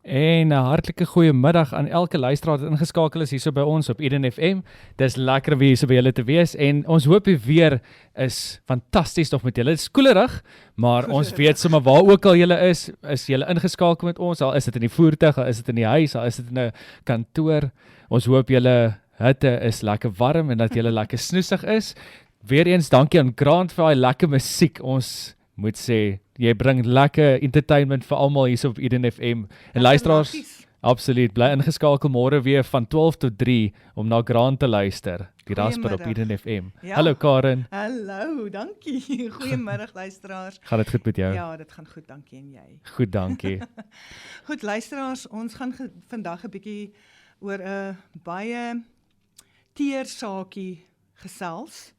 En 'n hartlike goeie middag aan elke luisteraar wat ingeskakel is hierso by ons op Eden FM. Dis lekker om hierso by julle te wees en ons hoop die weer is fantasties nog met julle. Dit is koelerig, maar ons weet sommer waar ook al julle is julle ingeskakel met ons, al is dit in die voertuig, al is dit in die huis, al is dit in 'n kantoor. Ons hoop julle hitte is lekker warm en dat julle lekker snoesig is. Weereens dankie aan Grant vir daai lekker musiek. Ons moet sê, jy bring lekker entertainment vir almal hier op Eden FM. En luisteraars, absoluut, bly ingeskakel môre weer van 12 tot 3 om na Grant te luister. Die rasper op Eden FM. Ja. Hallo Karen. Hallo, dankie. Goeiemiddag luisteraars. Gaan dit goed met jou? Ja, dit gaan goed, dankie en jy. Goed, dankie. Goed luisteraars, ons gaan vandag 'n bietjie oor 'n baie teer saakie gesels.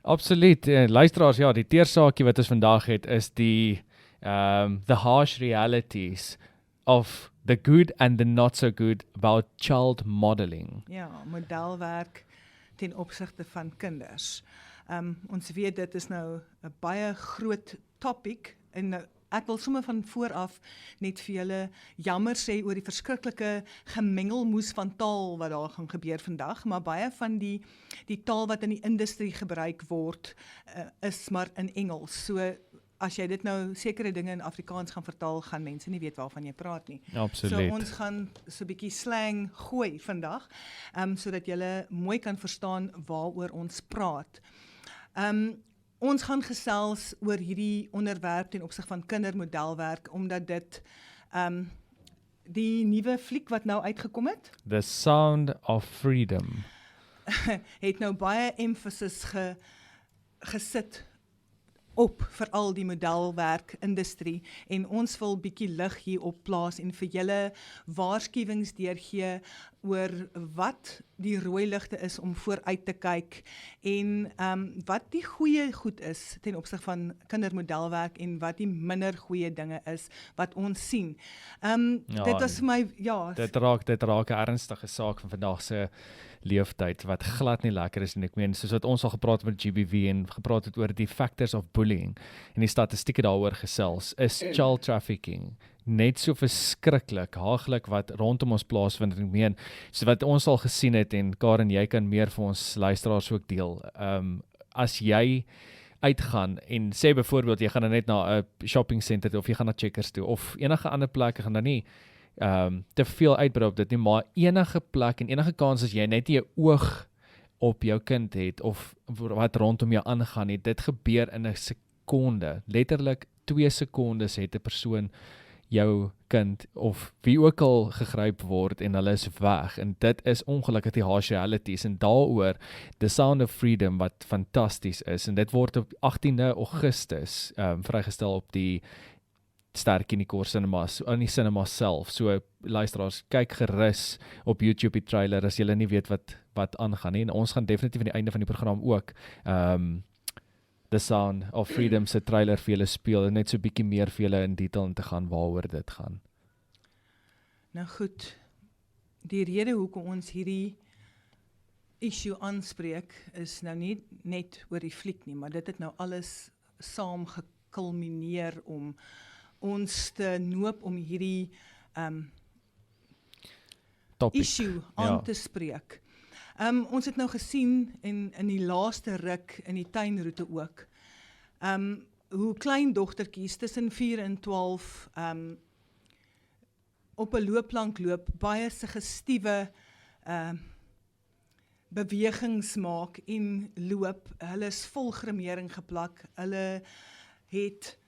Absoluut. Luisteraars, ja, die teersaakie wat ons vandag het is the harsh realities of the good and the not so good about child modeling. Ja, modelwerk ten opsigte van kinders. Ons weet dit is nou 'n baie groot topic en ek wil sommer van vooraf net vir julle jammer sê oor die verskriklike gemengelmoes van taal wat daar gaan gebeur vandag, maar baie van die taal wat in die industrie gebruik word, is maar in Engels. So as jy dit nou sekere dinge in Afrikaans gaan vertaal, gaan mense nie weet waarvan jy praat nie. Absoluut. So ons gaan so 'n bietjie slang gooi vandag, sodat julle mooi kan verstaan waaroor ons praat. Ons gaan gesels oor hierdie onderwerp ten opsig van kindermodelwerk, omdat dit die nuwe fliek wat nou uitgekom het, The Sound of Freedom, het nou baie emphasis gesit op veral die modelwerk industrie, en ons wil bietjie lig hier op plaas en vir julle waarskuwings deurgee oor wat die rooi ligte is om vooruit te kyk en wat die goeie goed is ten opsig van kindermodelwerk en wat die minder goeie dinge is wat ons sien. Dit was vir my, ja. Dit raak 'n ernstige saak van vandag se leeftyd wat glad nie lekker is en ek meen soos wat ons al gepraat het met GBV en gepraat het oor die factors of bullying en die statistieke daaroor gesels, is child trafficking net so verskriklik, haaglik wat rondom ons plaasvind. Ek meen, so wat ons al gesien het, en Karen, jy kan meer vir ons luisteraars ook deel. As jy uitgaan en sê byvoorbeeld jy gaan net na 'n shopping center of jy gaan na Checkers toe of enige ander plek, gaan dan nie te veel uitbrei op dit nie, maar enige plek en enige kans as jy net nie 'n oog op jou kind het of wat rondom jou aangaan nie, dit gebeur in 'n sekonde, letterlik 2 sekondes het 'n persoon jou kind of wie ook al gegryp word en hulle is weg, en dit is ongelukkig die harsh realities, en daaroor The Sound of Freedom wat fantasties is, en dit word op 18de Augustus vrygestel op die Sterk in die Kor cinemas, in die cinema self. So luisteraars, kyk gerus op YouTube die trailer as julle nie weet wat aangaan nie, en ons gaan definitief aan die einde van die program ook The Sound of Freedom se trailer vir julle speel en net so bietjie meer vir julle in detail in te gaan waaroor dit gaan. Nou goed, die rede hoekom ons hierdie issue aanspreek is nou nie net oor die fliek nie, maar dit het nou alles saam gekulmineer om ons te noop om hierdie issue aan te spreek. Ons het nou gesien in die laaste ruk in die tuinroete ook, hoe klein dogtertjies tussen 4 en 12 op 'n loopplank loop, baie suggestiewe bewegings maak en loop. Hulle is vol gremering geplak, hulle het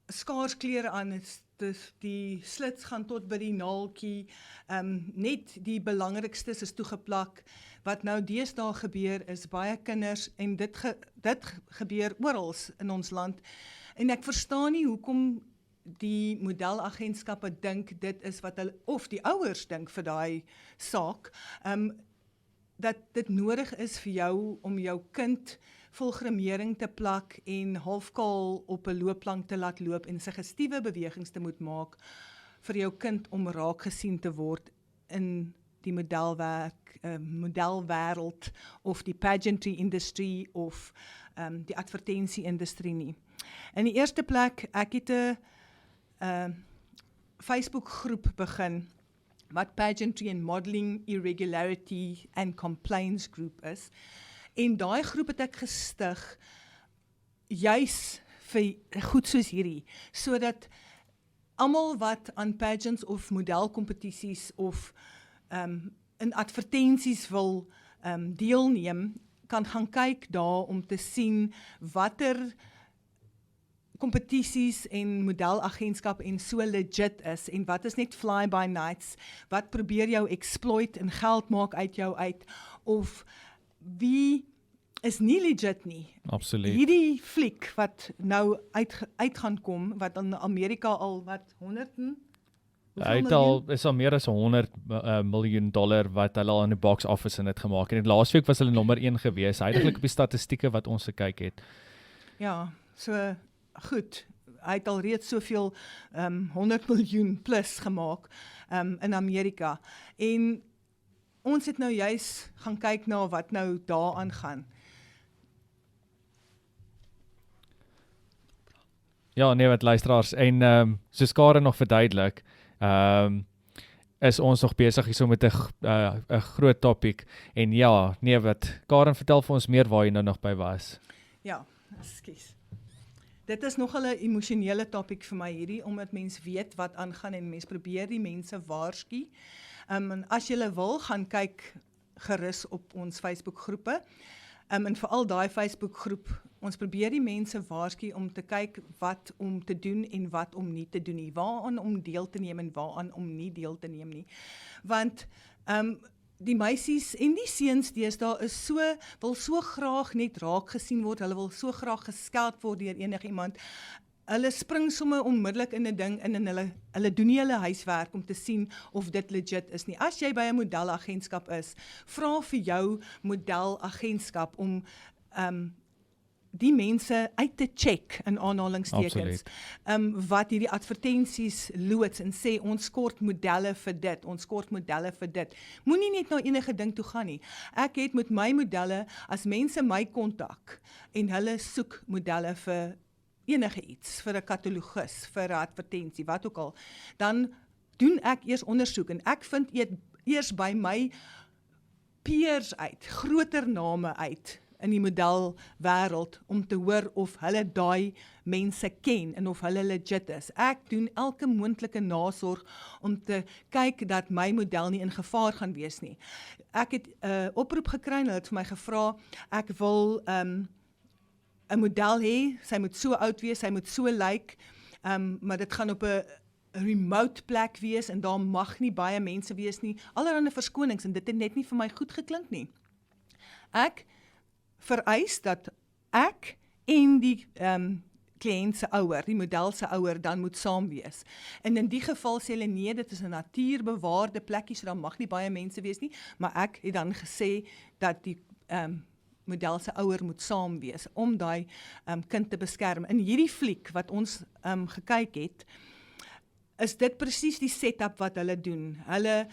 skaarsklere aan, die slits gaan tot by die naaltjie, net die belangrikstes is toegeplak. Wat nou deesdae gebeur is baie kinders, en dit gebeur oral in ons land, en ek verstaan nie hoekom die modelagentskappe dink dit is wat hulle, of die ouers dink vir daai saak, dat dit nodig is vir jou om jou kind vol gremering te plak en halfkaal op 'n loopplank te laat loop en suggestiewe bewegings te moet maak vir jou kind om raak gesien te word in die modelwêreld of die pageantry industry of die advertensie industrie nie. In die eerste plek, ek het 'n Facebook groep begin wat Pageantry and Modelling Irregularity and Complaints Group is. En daai groep het ek gestig juis vir goed soos hierdie, sodat almal wat aan pageants of modelkompetisies of in advertensies wil deelneem, kan gaan kyk daar om te sien watter kompetisies en modelagentskap en so legit is, en wat is net fly-by-nights, wat probeer jou exploit en geld maak uit jou uit, of wie is nie legit nie. Absoluut. Hierdie fliek wat nou uit gaan kom, wat in Amerika al wat 100 is al meer as $100 miljoen wat hulle al in die box office in het gemaak. En laasweek was hulle nommer 1 gewees, heidaglik op die statistieke wat ons gekyk het. Ja, so goed. Hy het al reeds soveel 100 miljoen plus gemaak in Amerika. En ons het nou juis gaan kyk na wat nou daar aangaan. Ja, nee, wat luisteraars, en soos Karen nog verduidelik, is ons nog besig hier so met 'n groot topic, en ja, nee, wat Karen vertel vir ons meer waar jy nou nog by was. Ja, ekskuus. Dit is nogal 'n emosionele topic vir my hierdie, omdat mens weet wat aangaan en mens probeer die mense waarsku. En as jy wil, gaan kyk gerus op ons Facebook groepe. En veral daai Facebook groep, ons probeer die mense waarsku om te kyk wat om te doen en wat om nie te doen nie, waaraan om deel te neem en waaraan om nie deel te neem nie. Want die meisies en die seuns deesdae wil so graag net raak gesien word, hulle wil so graag geskeld word deur enigiemand. Hulle spring sommer onmiddellik in 'n ding in en hulle doen nie hulle huiswerk om te sien of dit legit is nie. As jy by 'n modelagentskap is, vra vir jou modelagentskap om die mense uit te check in aanhalingstekens, wat hierdie advertensies loods en sê ons kort modelle vir dit, ons kort modelle vir dit. Moenie net na enige ding toe gaan nie. Ek het met my modelle, as mense my kontak en hulle soek modelle vir enige iets, vir 'n katalogus, vir 'n advertensie, wat ook al, dan doen ek eers ondersoek en ek vind eers by my peers uit, groter name uit in die modelwêreld om te hoor of hulle daai mense ken en of hulle legit is. Ek doen elke moontlike nasorg om te kyk dat my model nie in gevaar gaan wees nie. Ek het 'n oproep gekry en hulle het vir my gevra, ek wil 'n model hê, sy moet so oud wees, sy moet so lyk, maar dit gaan op 'n remote plek wees en daar mag nie baie mense wees nie, allerhande verskonings en dit het net nie vir my goed geklink nie. Ek vereis dat ek en die kliënt se ouer, die model se ouer, dan moet saam wees. En in die geval sê hulle nee, dit is 'n natuurbewaarde plekkie, so dan mag nie baie mense wees nie, maar ek het dan gesê dat die model se ouer moet saam wees, om daai kind te beskerm. In hierdie fliek wat ons gekyk het, is dit presies die setup wat hulle doen. Hulle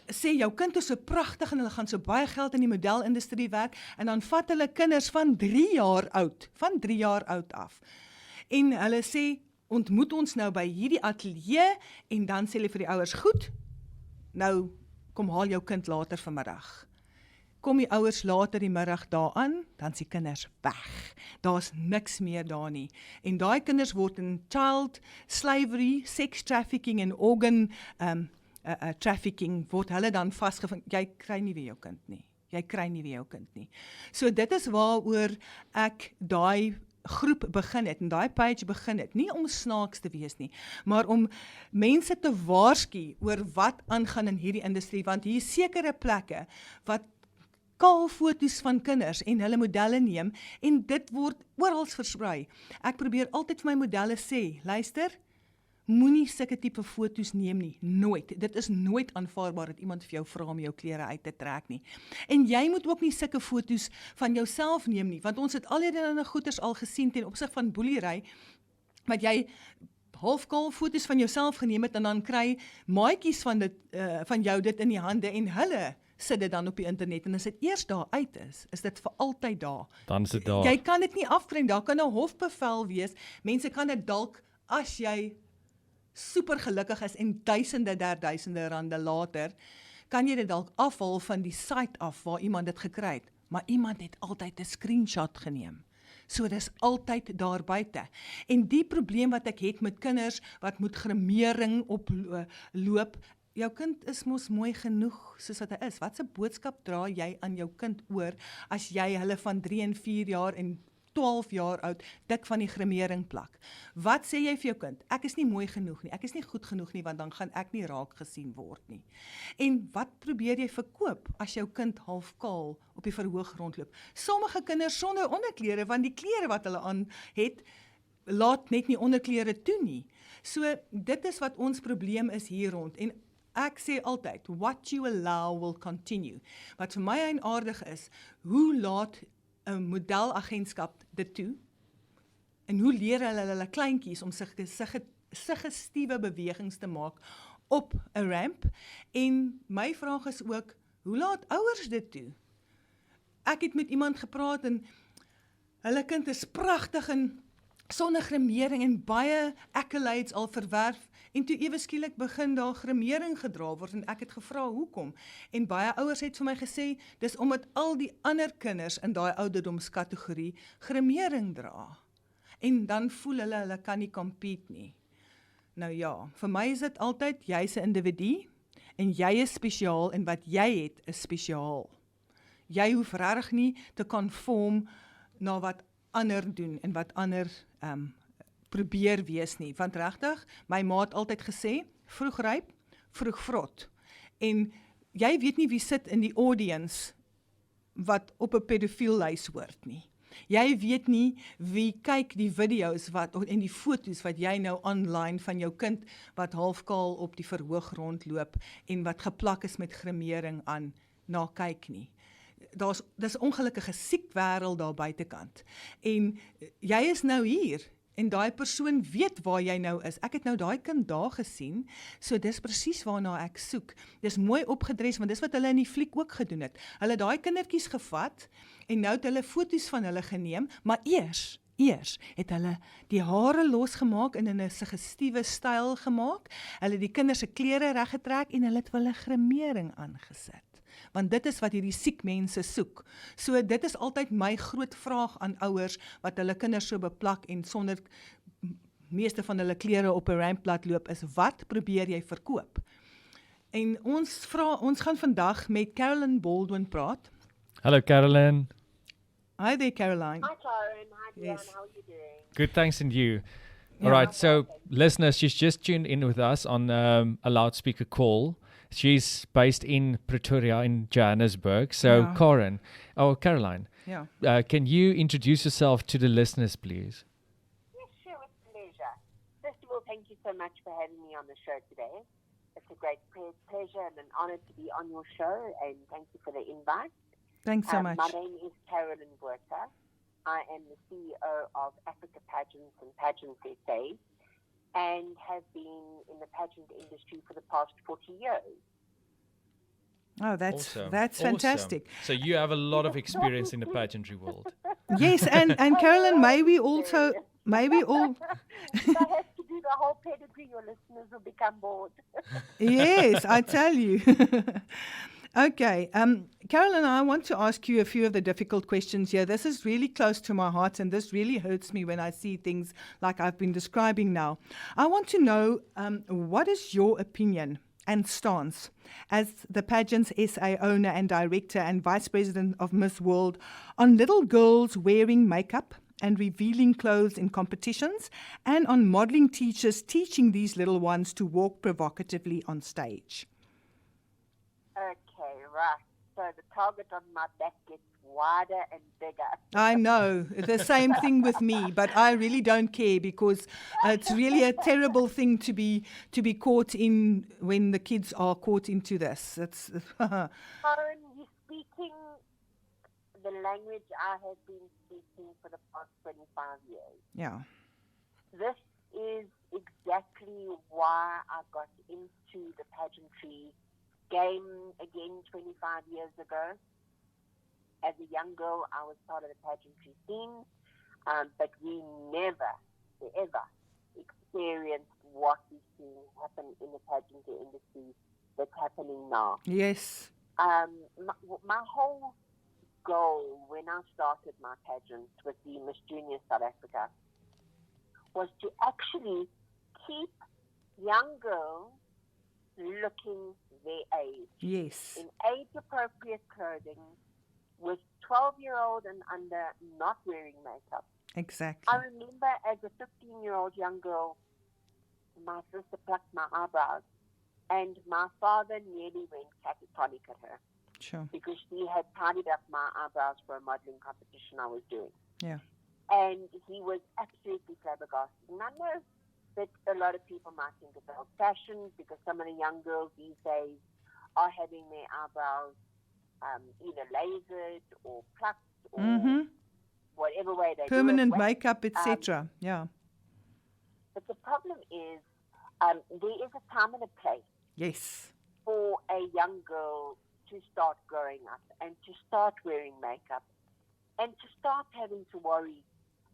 sê jou kind is so pragtig en hulle gaan so baie geld in die modelindustrie werk, en dan vat hulle kinders van 3 jaar oud af. En hulle sê, ontmoet ons nou by hierdie ateljee, en dan sê hulle vir die ouers, goed, nou kom haal jou kind later vanmiddag. Kom die ouers later die middag daaraan, dan is die kinders weg. Daar's niks meer daar nie. En daai kinders word in child slavery, sex trafficking en organ trafficking, word hulle dan vasgevind. Jy kry nie weer jou kind nie. So dit is waaroor ek daai groep begin het, en daai page begin het, nie om snaaks te wees nie, maar om mense te waarsku oor wat aangaan in hierdie industrie, want hier is sekere plekke wat kaal foto's van kinders en hulle modelle neem, en dit word oral versprei. Ek probeer altyd vir my modelle sê, luister, moenie sulke tipe foto's neem nie, nooit. Dit is nooit aanvaarbaar dat iemand vir jou vra om jou klere uit te trek nie. En jy moet ook nie sulke foto's van jouself neem nie, want ons het alreeds goeders al gesien ten opsig van boelery, wat jy halfkaal foto's van jouself geneem het, en dan kry maatjies van jou dit in die hande, en hulle sit dit dan op die internet, en as dit eers daar uit is dit vir altyd daar. Dan is dit daar. Jy kan dit nie afkry, daar kan 'n hofbevel wees, mense kan dit dalk, as jy super gelukkig is en duisende rande later, kan jy dit dalk afhaal van die site af waar iemand dit gekry het, maar iemand het altyd 'n screenshot geneem. So dis altyd daar buite. En die probleem wat ek het met kinders wat moet gremering oploop, jou kind is mos mooi genoeg soos wat hy is. Wat 'n boodskap dra jy aan jou kind oor as jy hulle van 3 en 4 jaar en 12 jaar oud dik van die gremering plak? Wat sê jy vir jou kind? Ek is nie mooi genoeg nie, ek is nie goed genoeg nie, want dan gaan ek nie raak gesien word nie. En wat probeer jy verkoop as jou kind half kaal op die verhoog rondloop? Sommige kinders sonder onderklere, want die klere wat hulle aan het, laat net nie onderklere toe nie. So dit is wat ons probleem is hier rond. En ek sê altyd, what you allow will continue. Wat vir my eienaardig is, hoe laat 'n modelagentskap dit toe? En hoe leer hulle kleintjies om suggestiewe bewegings te maak op 'n ramp? En my vraag is ook, hoe laat ouers dit toe? Ek het met iemand gepraat en hulle kind is pragtig en sonder gremering en baie accolades al verwerf, en toe ewe skielik begin daar gremering gedra word, en ek het gevra hoekom, en baie ouers het vir my gesê, dis omdat al die ander kinders in daai ouderdomskategorie gremering dra, en dan voel hulle kan nie compete nie. Nou ja, vir my is dit altyd, jy's 'n individu, en jy is spesiaal, en wat jy het is spesiaal. Jy hoef regtig nie te conform na wat ander doen, en wat ander probeer wees nie, want regtig, my ma het altyd gesê, vroeg ryp, vroeg vrot, en jy weet nie wie sit in die audience, wat op 'n pedofiellys hoort nie. Jy weet nie wie kyk die video's en die foto's wat jy nou online van jou kind, wat halfkaal op die verhoog rondloop, en wat geplak is met gremering aan, na kyk nie. Dis 'n ongelukkige siek wêreld daar buitekant. En jy is nou hier, en daai persoon weet waar jy nou is. Ek het nou daai kind daar gesien, so dis presies waarna ek soek. Dis mooi opgedres, want dis wat hulle in die fliek ook gedoen het. Hulle het daai kindertjies gevat, en nou het hulle foto's van hulle geneem, maar eers het hulle die hare losgemaak en in 'n suggestiewe styl gemaak. Hulle het die kinders se klere reggetrek en hulle het hulle gremering aangesit. Want dit is wat hierdie siek mense soek. So dit is altyd my groot vraag aan ouers wat hulle kinders so beplak en sonder meeste van hulle klere op 'n rampblad loop, is wat probeer jy verkoop? En ons gaan vandag met Carolyn Baldwin praat. Hello, Carolyn. Hi there, Caroline. Hi, Karen. Hi, Dion. Yes. How are you doing? Good, thanks, and you. Yeah. All right, so listeners, she's just tuned in with us on a loudspeaker call. She's based in Pretoria in Johannesburg. So, Yeah. Caroline, Yeah. can you introduce yourself to the listeners, please? Yes, sure, with pleasure. First of all, thank you so much for having me on the show today. It's a great pleasure and an honor to be on your show, and thank you for the invite. Thanks so much. My name is Carolyn Botha. I am the CEO of Africa Pageants and Pageants SA, and have been in the pageant industry for the past 40 years. Oh, that's Awesome. fantastic. So you have a lot of experience in the pageantry world. Yes, and Carolyn, may we all If I have to do the whole pedigree, your listeners will become bored. yes, I tell you. Okay, Carolyn, I want to ask you a few of the difficult questions here. This is really close to my heart, and this really hurts me when I see things like I've been describing now. I want to know, what is your opinion and stance as the Pageants SA owner and director and vice president of Miss World on little girls wearing makeup and revealing clothes in competitions, and on modeling teachers teaching these little ones to walk provocatively on stage? Okay, right. So the target on my back gets wider and bigger. I know, the same thing with me, but I really don't care, because it's really a terrible thing to be caught in when the kids are caught into this. It's Karen, you're speaking the language I have been speaking for the past 25 years. yeah. This is exactly why I got into the pageantry game again 25 years ago. As a young girl, I was part of the pageantry scene, but we never, ever experienced what we've seen happen in the pageantry industry that's happening now. Yes. My whole goal when I started my pageant with the Miss Junior South Africa was to actually keep young girls looking their age. Yes. In age-appropriate clothing, with 12-year-old and under not wearing makeup. Exactly. I remember as a 15-year-old young girl, my sister plucked my eyebrows, and my father nearly went catatonic at her Sure. because she had tidied up my eyebrows for a modeling competition I was doing. Yeah. And he was absolutely flabbergasted. And I know that a lot of people might think it's old-fashioned because some of the young girls these days are having their eyebrows either lasered or plucked or whatever way they Permanent do it. makeup, etc. Yeah. But the problem is there is a time and a place Yes. for a young girl to start growing up and to start wearing makeup and to start having to worry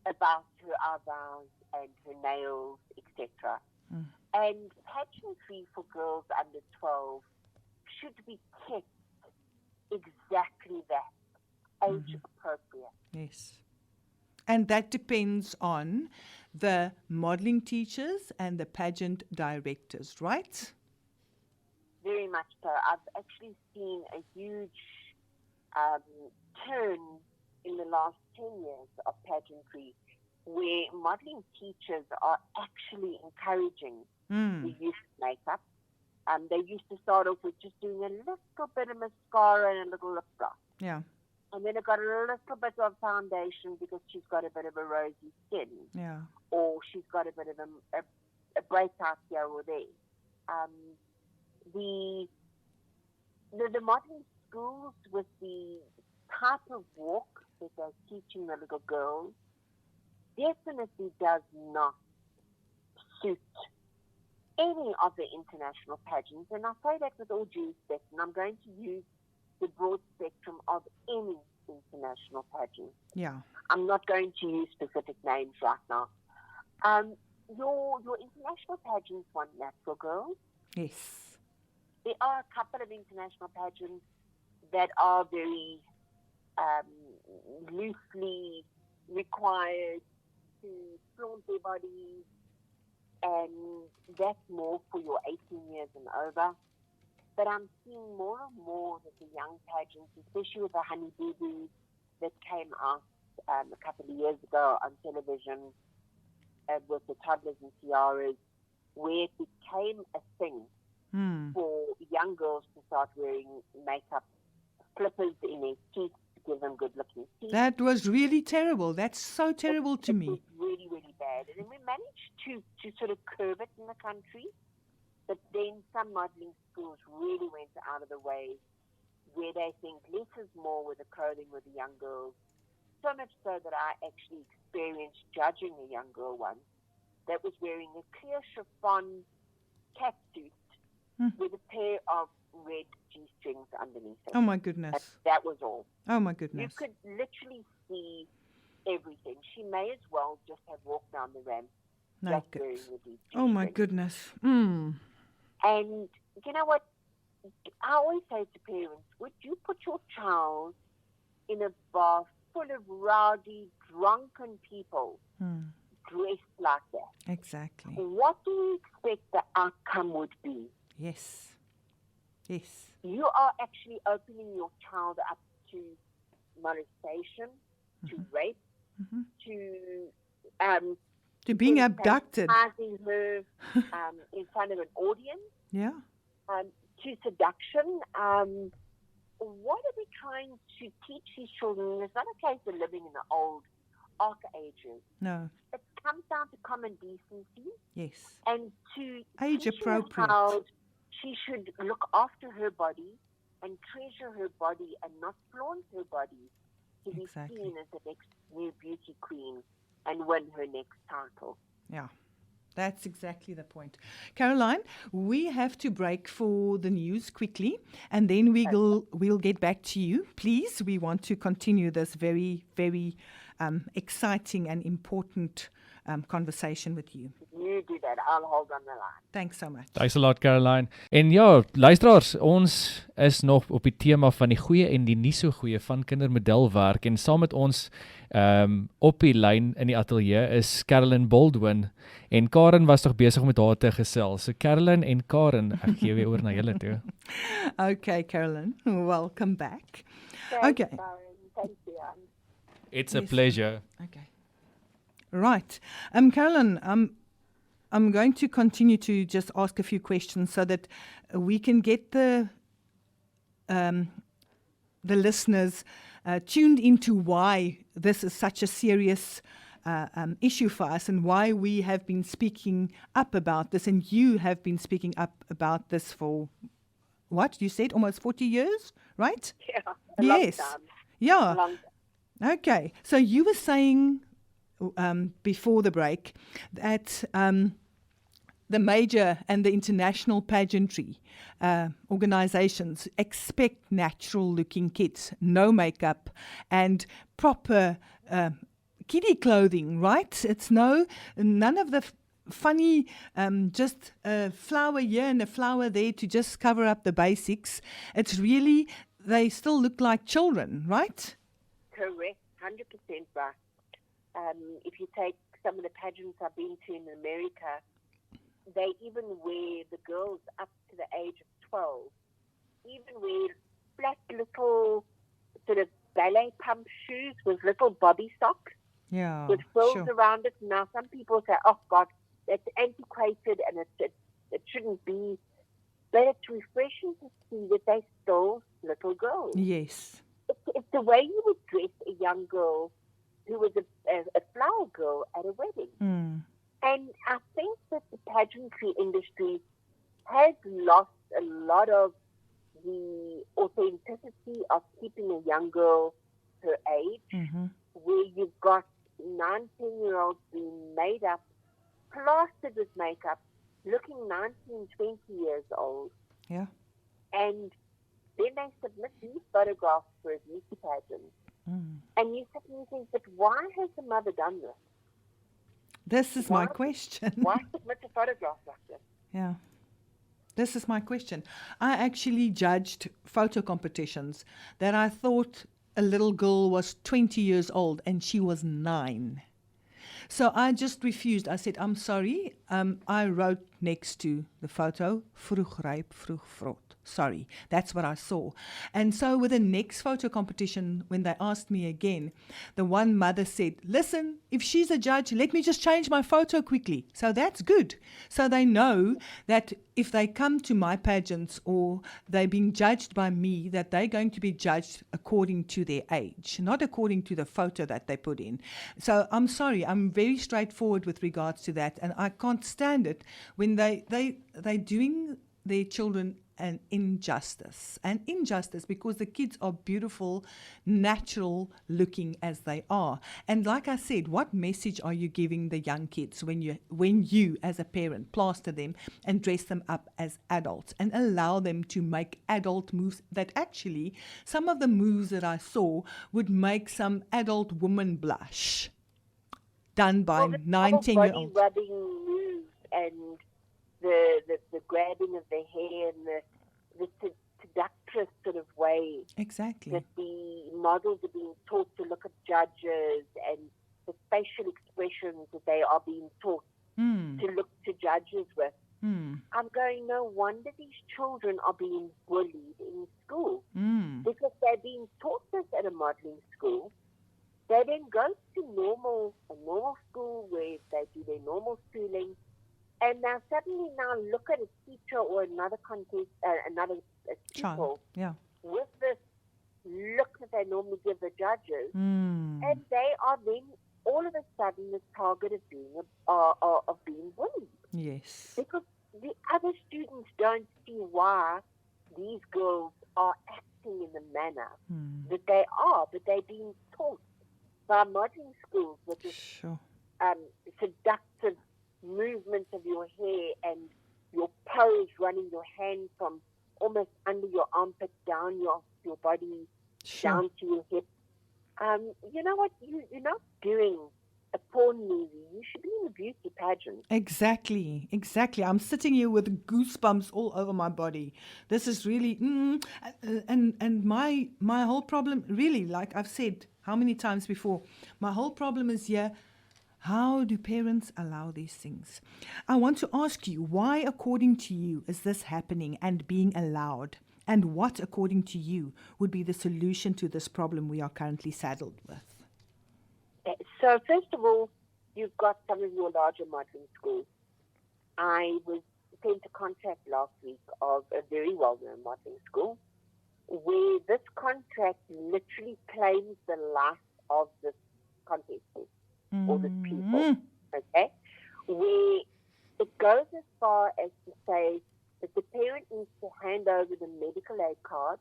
about her eyebrows and her nails, etc. And pageantry for girls under 12 should be kept exactly that, age appropriate. Yes. And that depends on the modeling teachers and the pageant directors, right? Very much so. I've actually seen a huge turn in the last 10 years of pageantry where modeling teachers are actually encouraging the use of makeup. They used to start off with just doing a little bit of mascara and a little lip gloss. Yeah. And then it got a little bit of foundation because she's got a bit of a rosy skin. Yeah. Or she's got a bit of a breakout here or there. The modeling schools with the type of walk that they're teaching the little girls definitely does not suit any of the international pageants. And I say that with all due respect, and I'm going to use the broad spectrum of any international pageant. Yeah. I'm not going to use specific names right now. Your international pageants want natural girls. Yes. There are a couple of international pageants that are very loosely required to flaunt their bodies, and that's more for your 18 years and over. But I'm seeing more and more that the young pageants, especially with the Honey Boo Boo that came out a couple of years ago on television with the toddlers and tiaras, where it became a thing for young girls to start wearing makeup, flippers in their teeth to give them good-looking teeth. That was really terrible. That's so terrible to me. It was really, really bad. And then we managed to sort of curb it in the country. But then some modeling schools really went out of the way where they think less is more with the clothing with the young girls. So much so that I actually experienced judging a young girl once that was wearing a clear chiffon catsuit with a pair of red G-strings underneath it. Oh, my goodness. And that was all. Oh, my goodness. You could literally see everything. She may as well just have walked down the ramp just wearing the G-strings. Oh, my goodness. And you know what? I always say to parents, would you put your child in a bar full of rowdy, drunken people dressed like that? Exactly. What do you expect the outcome would be? Yes. Yes. You are actually opening your child up to molestation, to rape, to being abducted. Having her in front of an audience. Yeah. To seduction. What are we trying to teach these children? It's not a case of living in the old arc ages. No. It comes down to common decency. Yes. And to age teach appropriate. a child she should look after her body and treasure her body and not flaunt her body to be seen as the next new beauty queen and win her next title. Yeah. That's exactly the point. Caroline, we have to break for the news quickly, and then we'll get back to you. Please, we want to continue this very, very exciting and important conversation with you. You do that. I'll hold on the line. Thanks so much. Thanks a lot, Caroline. En ja, luisteraars, ons is nog op die tema van die goeie en die nie so goeie van kindermodelwerk en saam met ons op die lyn in die ateljee is Carolyn Baldwin en Karen was nog besig om met haar te gesels. So Carolyn en Karen, ek gee weer oor na julle toe. Okay, Carolyn, welcome back. Thanks, Okay. Karen. Thank you. It's a pleasure. Okay. Right. Carolyn, I'm going to continue to just ask a few questions so that we can get the listeners tuned into why this is such a serious issue for us and why we have been speaking up about this, and you have been speaking up about this for what you said, almost 40 years, right? Yeah. A long Yes. time. Yeah. A long time. Okay. So you were saying before the break that the major and the international pageantry organizations expect natural-looking kids, no makeup, and proper kiddie clothing, right? It's none of the funny, just a flower here and a flower there to just cover up the basics. It's really, they still look like children, right? Correct. 100% right. If you take some of the pageants I've been to in America, they even wear the girls up to the age of 12, even wear flat little sort of ballet pump shoes with little bobby socks Yeah, with frills sure. around it. Now, some people say, oh, God, that's antiquated and it shouldn't be. But it's refreshing to see that they still little girls. Yes. It's the way you would dress a young girl who was a flower girl at a wedding. Mm. And I think that the pageantry industry has lost a lot of the authenticity of keeping a young girl her age, Mm-hmm. where you've got 19-year-olds being made up, plastered with makeup, looking 19, 20 years old. Yeah. And then they submit these photographs for a beauty pageant. Mm. And you sit and you think, but why has the mother done this? This is my Why- question. Why submit a photograph like this? Yeah. This is my question. I actually judged photo competitions that I thought a little girl was 20 years old and she was 9. So I just refused. I said, I'm sorry. I wrote next to the photo, vroeg ryp, vroeg vrot. Sorry, that's what I saw. And so with the next photo competition, when they asked me again, the one mother said, listen, if she's a judge, let me just change my photo quickly. So that's good. So they know that if they come to my pageants or they're being judged by me, that they're going to be judged according to their age, not according to the photo that they put in. So I'm sorry, I'm very straightforward with regards to that. And I can't stand it when they're doing their children an injustice because the kids are beautiful, natural looking as they are. And like I said, what message are you giving the young kids when you as a parent plaster them and dress them up as adults and allow them to make adult moves that actually some of the moves that I saw would make some adult woman blush done by 19-year-olds. Body rubbing moves and the grabbing of the hair and the seductress sort of way Exactly. that the models are being taught to look at judges and the facial expressions that they are being taught to look to judges with. I'm going, no wonder these children are being bullied in school because they're being taught this at a modeling school. They then go to a normal school where they do their normal schooling. And now suddenly look at a teacher or another Child. pupil Yeah. with this look that they normally give the judges, and they are then all of a sudden the target of being bullied Yes. because the other students don't see why these girls are acting in the manner that they are, but they're being taught by modeling schools with this Sure. seductive movement of your hair and your pose, running your hand from almost under your armpit down your body Sure. down to your hip. You know what? You're not doing a porn movie. You should be in a beauty pageant. Exactly. I'm sitting here with goosebumps all over my body. This is really, and my whole problem, really, like I've said how many times before, my whole problem is here. How do parents allow these things? I want to ask you, why, according to you, is this happening and being allowed? And what, according to you, would be the solution to this problem we are currently saddled with? So, first of all, you've got some of your larger modeling schools. I was sent a contract last week of a very well-known modeling school where this contract literally claims the life of this contestant or this people, okay? Where it goes as far as to say that the parent needs to hand over the medical aid card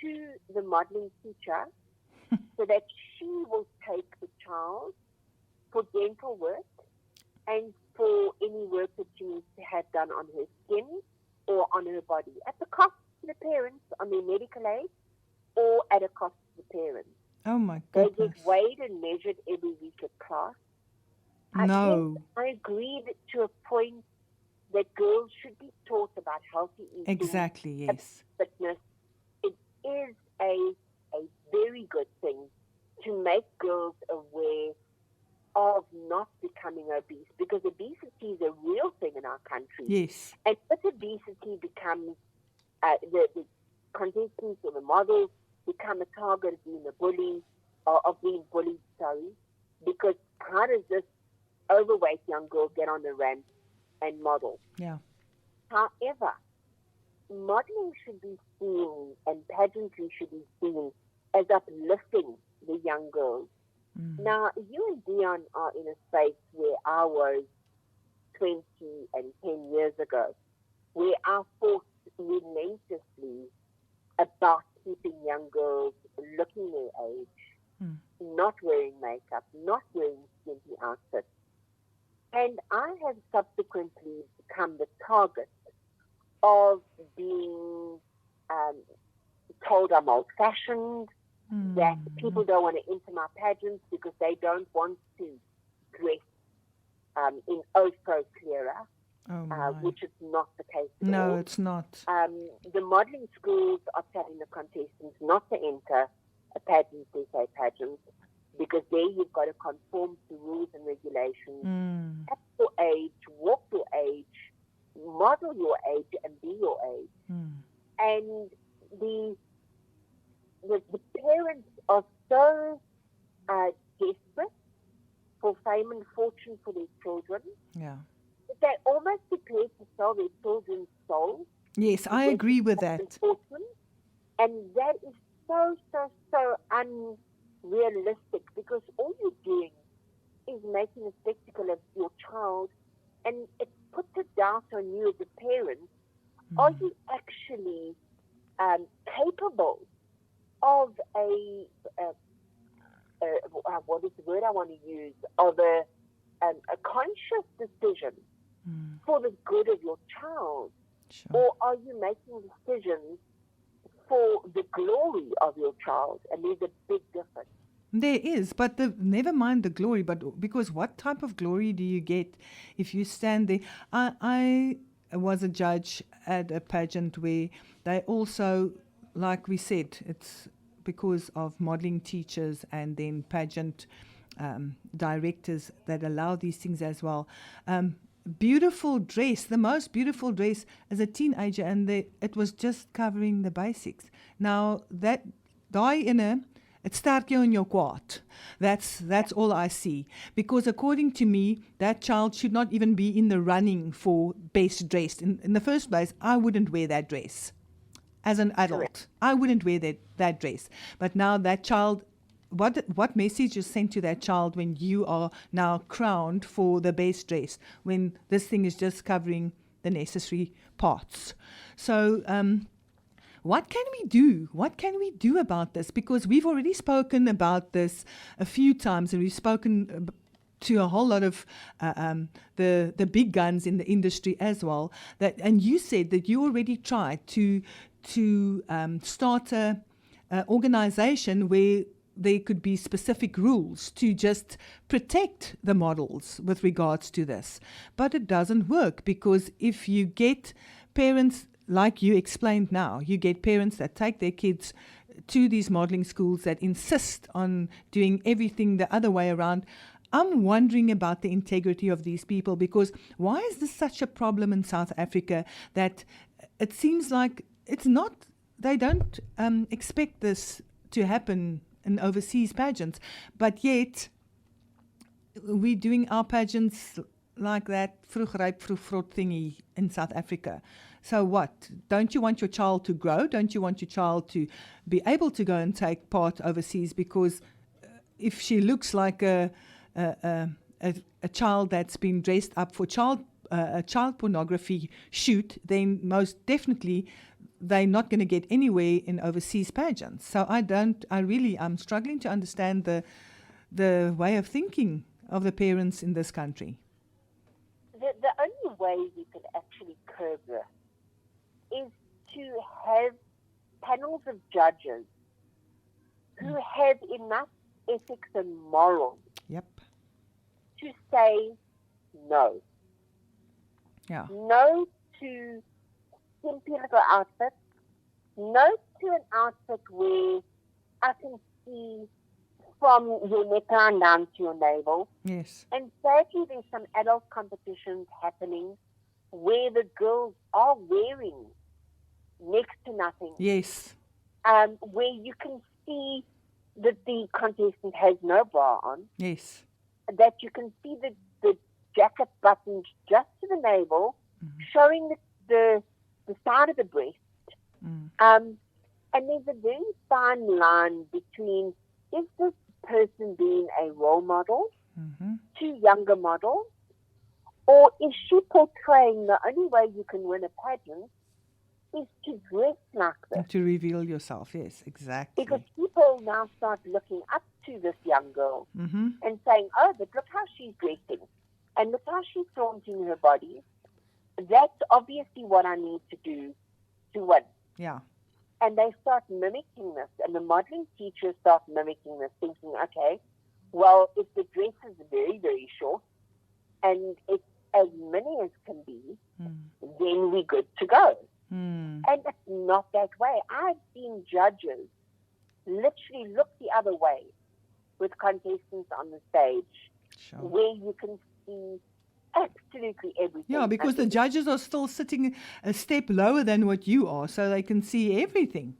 to the modeling teacher so that she will take the child for dental work and for any work that she needs to have done on her skin or on her body at the cost to the parents on their medical aid or at a cost to the parents. Oh my They goodness. get weighed and measured every week at class. No. I agree that to a point that girls should be taught about healthy eating, Exactly, yes. fitness. It is a very good thing to make girls aware of not becoming obese, because obesity is a real thing in our country. Yes. And if obesity becomes, the contestants or the models become a target of being a bully, of being bullied, because how does this overweight young girl get on the ramp and model? Yeah. However, modeling should be seen and pageantry should be seen as uplifting the young girls. Now, you and Dion are in a space where I was 20 and 10 years ago, where I fought relentlessly about keeping young girls looking their age, not wearing makeup, not wearing skimpy outfits. And I have subsequently become the target of being told I'm old-fashioned, that people don't want to enter my pageants because they don't want to dress in pro clearer, which is not the case at all. No, it's not. The modelling schools are telling the contestants not to enter a Pageants SA pageant because there you've got to conform to rules and regulations, act your age, walk your age, model your age, and be your age. And the parents are so desperate for fame and fortune for their children that they're almost prepared to sell their children's souls. Yes, I agree with that. And that is so unrealistic, because all you're doing is making a spectacle of your child, and it puts a doubt on you as a parent. Are you actually capable of what is the word I want to use, of a conscious decision for the good of your child? Sure. Or are you making decisions for the glory of your child? And there's a big difference. There is, but never mind the glory, but because what type of glory do you get if you stand there? I was a judge at a pageant where they also, like we said, it's because of modeling teachers and then pageant directors that allow these things as well. Beautiful dress, the most beautiful dress as a teenager, and it was just covering the basics. Now that daai ene, it sterk jou in jou kwaad. That's all I see. Because according to me, that child should not even be in the running for best dressed. In the first place, I wouldn't wear that dress. As an adult, correct. I wouldn't wear that dress. But now that child, what message is sent to that child when you are now crowned for the best dress, when this thing is just covering the necessary parts? So what can we do? What can we do about this? Because we've already spoken about this a few times, and we've spoken to a whole lot of the big guns in the industry as well. And you said that you already tried to start a organization where there could be specific rules to just protect the models with regards to this. But it doesn't work, because if you get parents, like you explained now, you get parents that take their kids to these modeling schools that insist on doing everything the other way around. I'm wondering about the integrity of these people, because why is this such a problem in South Africa that it seems like it's not, they don't expect this to happen in overseas pageants, but yet we're doing our pageants like that vroeg ryp, vroeg vrot thingy in South Africa. So what? Don't you want your child to grow? Don't you want your child to be able to go and take part overseas? Because if she looks like a child that's been dressed up for a child pornography shoot, then most definitely they're not going to get anywhere in overseas pageants. So I'm struggling to understand the way of thinking of the parents in this country. The only way we could actually curb this is to have panels of judges who have enough ethics and morals to say no. Yeah. No to skimpy little outfits. No to an outfit where I can see from your neckline down to your navel. Yes. And sadly, there's some adult competitions happening where the girls are wearing next to nothing. Yes. Where you can see that the contestant has no bra on. Yes. That you can see the jacket buttons just to the navel, showing the side of the breast. And there's a very fine line between, is this person being a role model to younger models, or is she portraying the only way you can win a pageant is to dress like this? To reveal yourself, yes, exactly. Because people now start looking up to this young girl and saying, oh, but look how she's dressing, and look how she's flaunting her body. That's obviously what I need to do to win. Yeah. And they start mimicking this, and the modeling teachers start mimicking this, thinking, okay, well, if the dress is very, very short and it's as mini as can be, then we're good to go. And it's not that way. I've seen judges literally look the other way with contestants on the stage, where you can see absolutely everything. Yeah, because the judges are still sitting a step lower than what you are, so they can see everything.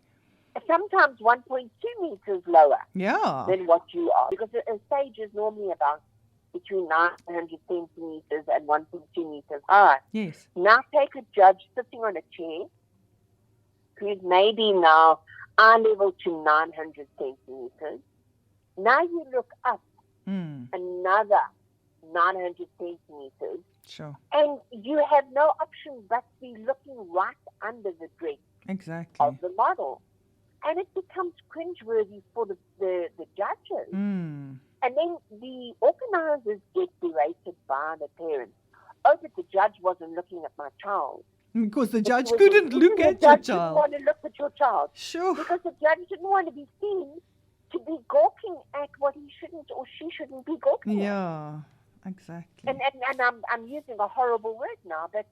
Sometimes 1.2 meters lower than what you are, because a stage is normally about between 900 centimeters and 1.2 meters high. Yes. Now take a judge sitting on a chair who's maybe now eye level to 900 centimeters. Now you look up another 900 centimeters. Sure. And you have no option but to be looking right under the dress of the model. And it becomes cringeworthy for the judges. And then the organizers get berated by the parents. Oh, but the judge wasn't looking at my child. Because the judge couldn't look at your child. Didn't want to look at your child. Sure. Because the judge didn't want to be seen to be gawking at what he shouldn't or she shouldn't be gawking at. Yeah, exactly. And I'm using a horrible word now, but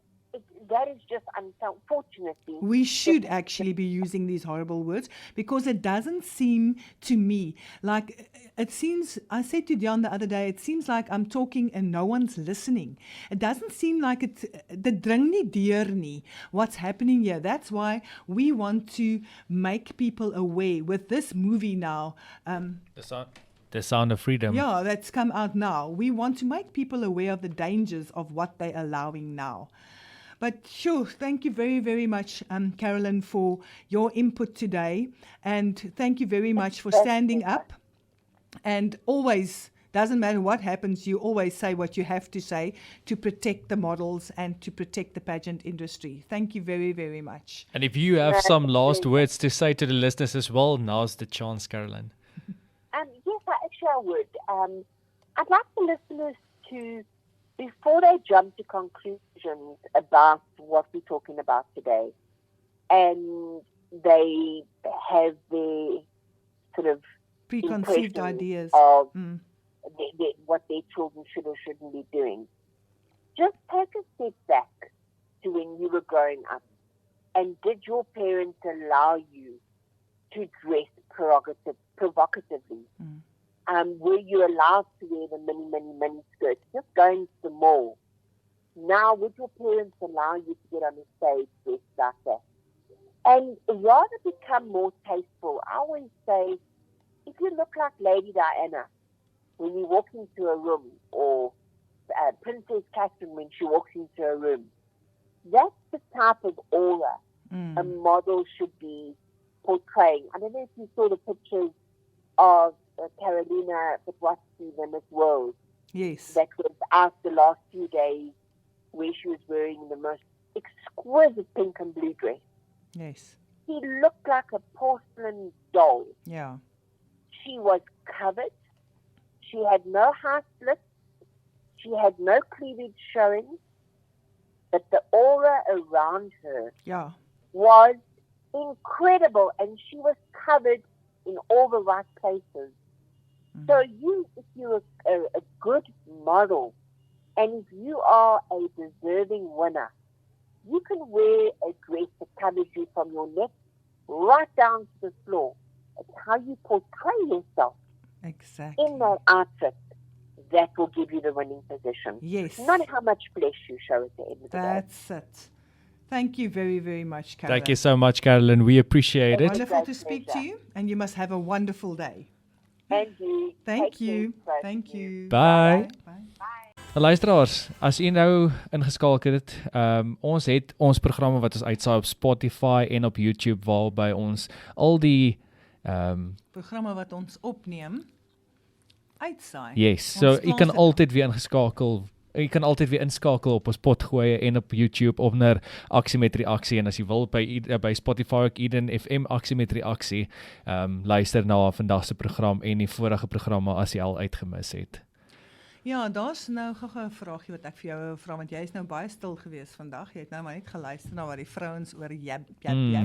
that is just unfortunately. We should actually be using these horrible words, because it doesn't seem to me like, it seems, I said to Dion the other day, it seems like I'm talking and no one's listening. It doesn't seem like dit dring nie deur nie what's happening here. That's why we want to make people aware with this movie now. The Sound of Freedom. Yeah, that's come out now. We want to make people aware of the dangers of what they're allowing now. But sure, thank you very, very much, Carolyn, for your input today. And thank you very much for standing up. And always, doesn't matter what happens, you always say what you have to say to protect the models and to protect the pageant industry. Thank you very, very much. And if you have some last words to say to the listeners as well, now's the chance, Carolyn. Yes, I would. I'd like the listeners to, before they jump to conclusions about what we're talking about today, and they have their sort of Preconceived impressions ideas. of what their children should or shouldn't be doing. Just take a step back to when you were growing up, and did your parents allow you to dress provocatively? Were you allowed to wear the mini skirts? Just going to the mall. Now, would your parents allow you to get on the stage dressed like that? And rather become more tasteful. I always say, if you look like Lady Diana when you walk into a room, or Princess Catherine when she walks into a room, that's the type of aura a model should be portraying. I don't know if you saw the pictures of Carolyn Baldwin Botha, the Miss World. Yes. That was out the last few days, where she was wearing the most exquisite pink and blue dress. Yes. She looked like a porcelain doll. Yeah. She was covered. She had no high splits. She had no cleavage showing. But the aura around her was incredible, and she was covered in all the right places. So if you're a good model, and if you are a deserving winner, you can wear a dress that covers you from your neck right down to the floor. It's how you portray yourself in that outfit that will give you the winning position. Yes. Not how much flesh you show at the end of the day. That's it. Thank you very, very much, Carolyn. Thank you so much, Carolyn. We appreciate it. Wonderful to speak to you, and you must have a wonderful day. And you. Thank you. Thank you. Bye. Bye. Luisteraars, as u nou ingeskakel het, ons het ons programme wat ons uitsaai op Spotify en op YouTube, waarby ons al die programme wat ons opneem uitsaai. Yes, so u kan altyd weer ingeskakel. Jy kan altyd weer inskakel op ons pot gooi en op YouTube onder Aksie met Reaksie, en as jy wil by Spotify ook Eden FM Aksie met Reaksie, luister na vandag se program en die vorige programme as jy al uitgemis het. Ja, daar's nou gou 'n vraagie wat ek vir jou wou vra, want jy is nou baie stil gewees vandag. Jy het nou maar net geluister na wat die vrouens oor jab.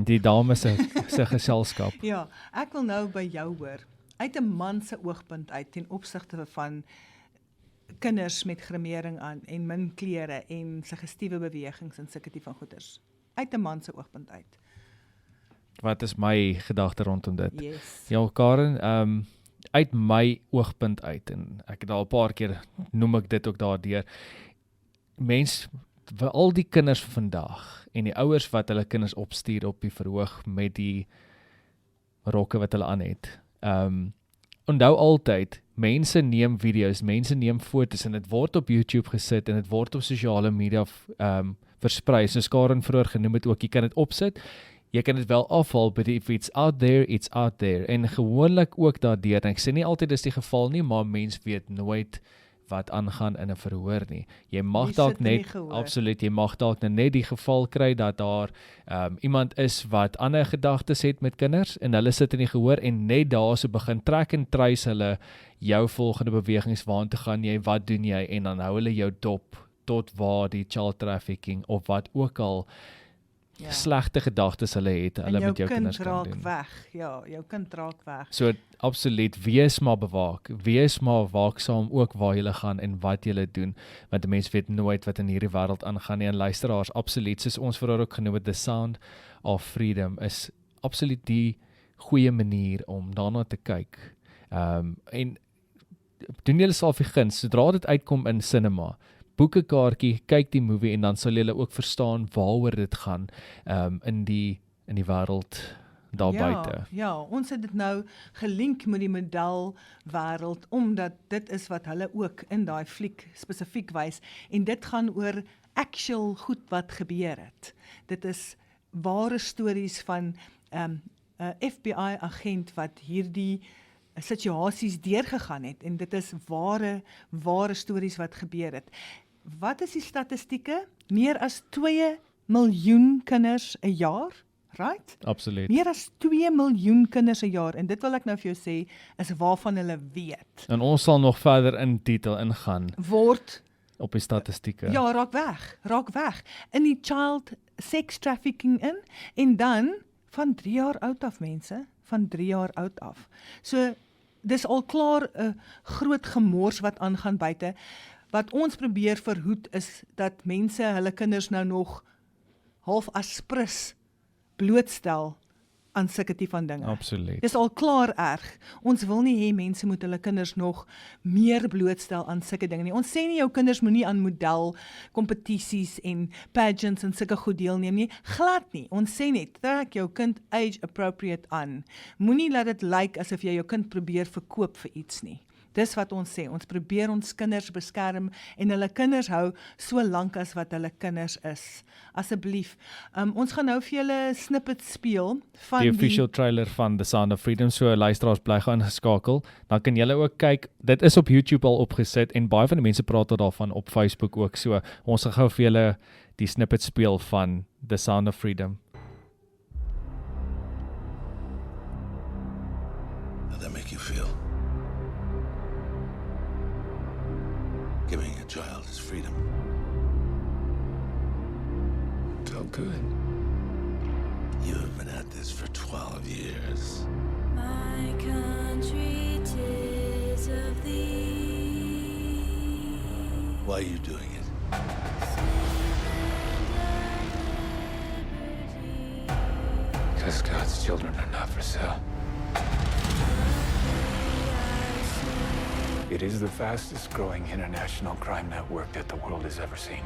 Die dames se geselskap. Ja, ek wil nou by jou hoor, uit 'n man se oogpunt uit ten opsigte van kinders met grimering aan en min klere en suggestiewe bewegings en sulke tipe van goeders. Uit 'n man se oogpunt uit. Wat is my gedagte rondom dit? Yes. Ja, Karen, uit my oogpunt uit, en ek het al 'n paar keer noem ek dit ook daardeur, al die kinders van vandag en die ouers wat hulle kinders opstuur op die verhoog met die rokke wat hulle aan het. Onthou altyd, mense neem video's, mense neem foto's en dit word op YouTube gesit en dit word op sosiale media versprei. Soos Karen vroeër genoem het ook, jy kan dit opsit, jy kan dit wel afhaal, but if it's out there, it's out there. En gewoonlik ook daardeur, en ek sê nie altyd is die geval nie, maar mens weet nooit wat aangaan in 'n verhoor nie. Jy mag dalk net, absoluut, jy mag dalk net die geval kry dat daar iemand is wat ander gedagtes het met kinders, en hulle sit in die gehoor, en net daar so begin trek en trace hulle jou volgende bewegings, waartoe gaan jy, wat doen jy, en dan hou hulle jou dop, tot waar die child trafficking, of wat ook al slegte gedagtes hulle het, hulle met jou kinders kan doen. Jou kind raak weg. So absoluut, wees maar bewaak, wees maar waaksaam ook waar jy gaan en wat jy doen, want 'n mens weet nooit wat in hierdie wêreld aangaan nie. En luisteraars, absoluut, soos ons vroeër ook genoem het, the sound of freedom is absoluut die goeie manier om daarna te kyk. En doen julle self die guns, sodra dit uitkom in cinema, boek 'n kaartjie, kyk die movie, en dan sal julle ook verstaan waaroor dit gaan in die wêreld daar buite. Ja, ons het dit nou gelink met die modelwêreld, omdat dit is wat hulle ook in daai fliek spesifiek wys, en dit gaan oor actual goed wat gebeur het. Dit is ware stories van 'n FBI-agent wat hierdie situasies deurgegaan het, en dit is ware stories wat gebeur het. Wat is die statistieke? Meer as 2 miljoen kinders 'n jaar, right? Absoluut. Meer as 2 miljoen kinders 'n jaar, en dit wil ek nou vir jou sê, is waarvan hulle weet. En ons sal nog verder in detail ingaan. Word op die statistieke. Ja, raak weg. In die child sex trafficking in, en dan van 3 jaar oud af, mense, van 3 jaar oud af. So, dis al klaar 'n groot gemors wat aangaan buite. Wat ons probeer verhoed is dat mense hulle kinders nou nog half aspris blootstel aan sulke tipe van dinge. Absoluut. Dis al klaar erg. Ons wil nie hê mense moet hulle kinders nog meer blootstel aan sulke dinge nie. Ons sê nie jou kinders moenie aan model kompetisies en pageants en sulke goed deelneem nie. Glad nie. Ons sê net, trek jou kind age appropriate aan. Moenie laat dit lyk asof jy jou kind probeer verkoop vir iets nie. Dis wat ons sê, ons probeer ons kinders beskerm en hulle kinders hou so lank as wat hulle kinders is. Asseblief. Ons gaan nou vir julle snippet speel van Die official trailer van The Sound of Freedom, so luisteraars bly gaan ingeskakel. Dan kan julle ook kyk, dit is op YouTube al opgesit en baie van die mense praat daarvan op Facebook ook, so ons gaan gou vir julle die snippet speel van The Sound of Freedom. How does that make you feel? Giving a child his freedom. Felt good. You have been at this for 12 years. My country 'tis of thee. Why are you doing it? Because God's children are not for sale. It is the fastest growing international crime network that the world has ever seen.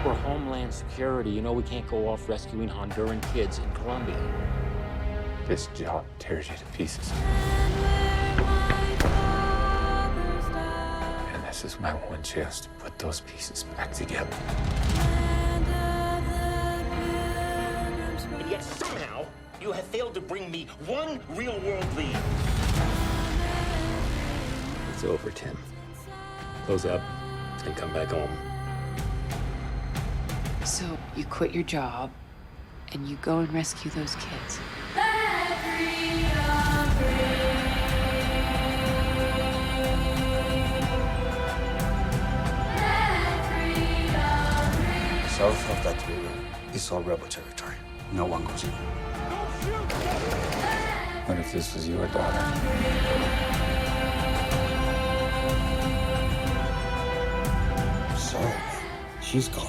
For Homeland Security, you know we can't go off rescuing Honduran kids in Colombia. This job tears you to pieces. And this is my one chance to put those pieces back together. And yet somehow you have failed to bring me one real-world lead. It's over, Tim. Close up and come back home. So you quit your job and you go and rescue those kids. South of that river is all rebel territory. No one goes in. What if this was your daughter? So, she's gone.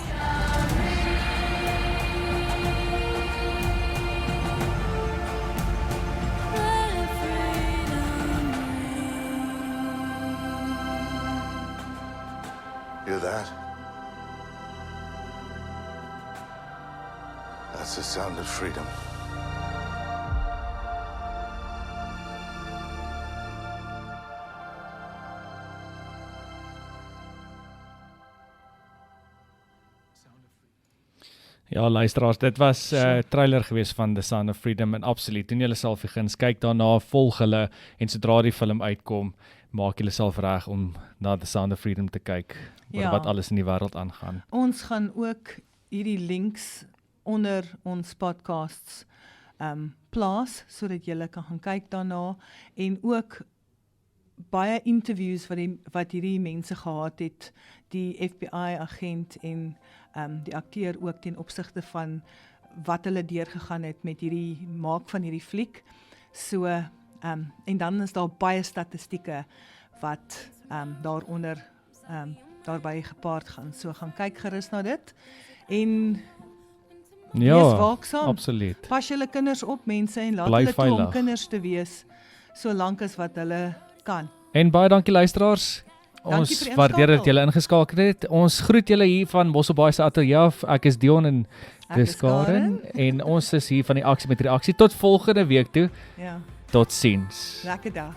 Hear that? That's the sound of freedom. Ja, luisteraars, dit was trailer gewees van The Sound of Freedom en absoluut, doen julle self die guns, kyk daarna, volg hulle en sodra die film uitkom, maak julle self reg om na The Sound of Freedom te kyk, oor wat alles in die wêreld aangaan. Ons gaan ook hierdie links onder ons podcasts plaas, sodat julle kan gaan kyk daarna en ook baie interviews wat hierdie mense gehad het, die FBI agent en die akteur ook ten opsigte van wat hulle deurgegaan het met hierdie maak van hierdie fliek. So en dan is daar baie statistieke wat daaronder daarbey gepaard gaan. So gaan kyk gerus na dit en wees waaksaam. Absoluut. Pas julle kinders op, mense, en laat Bly hulle toe om veilig. kinders te wees solank as wat hulle kan. En baie dankie luisteraars. Ons vir die waardeer dat inskakel. julle ingeskakel het. Ons groet julle hier van Mosselbaai se ateljee af. Ek is Dion en Ek dis is Karen. Karen en ons is hier van die aksie met reaksie. Tot volgende week toe. Ja, Totsiens. lekker dag.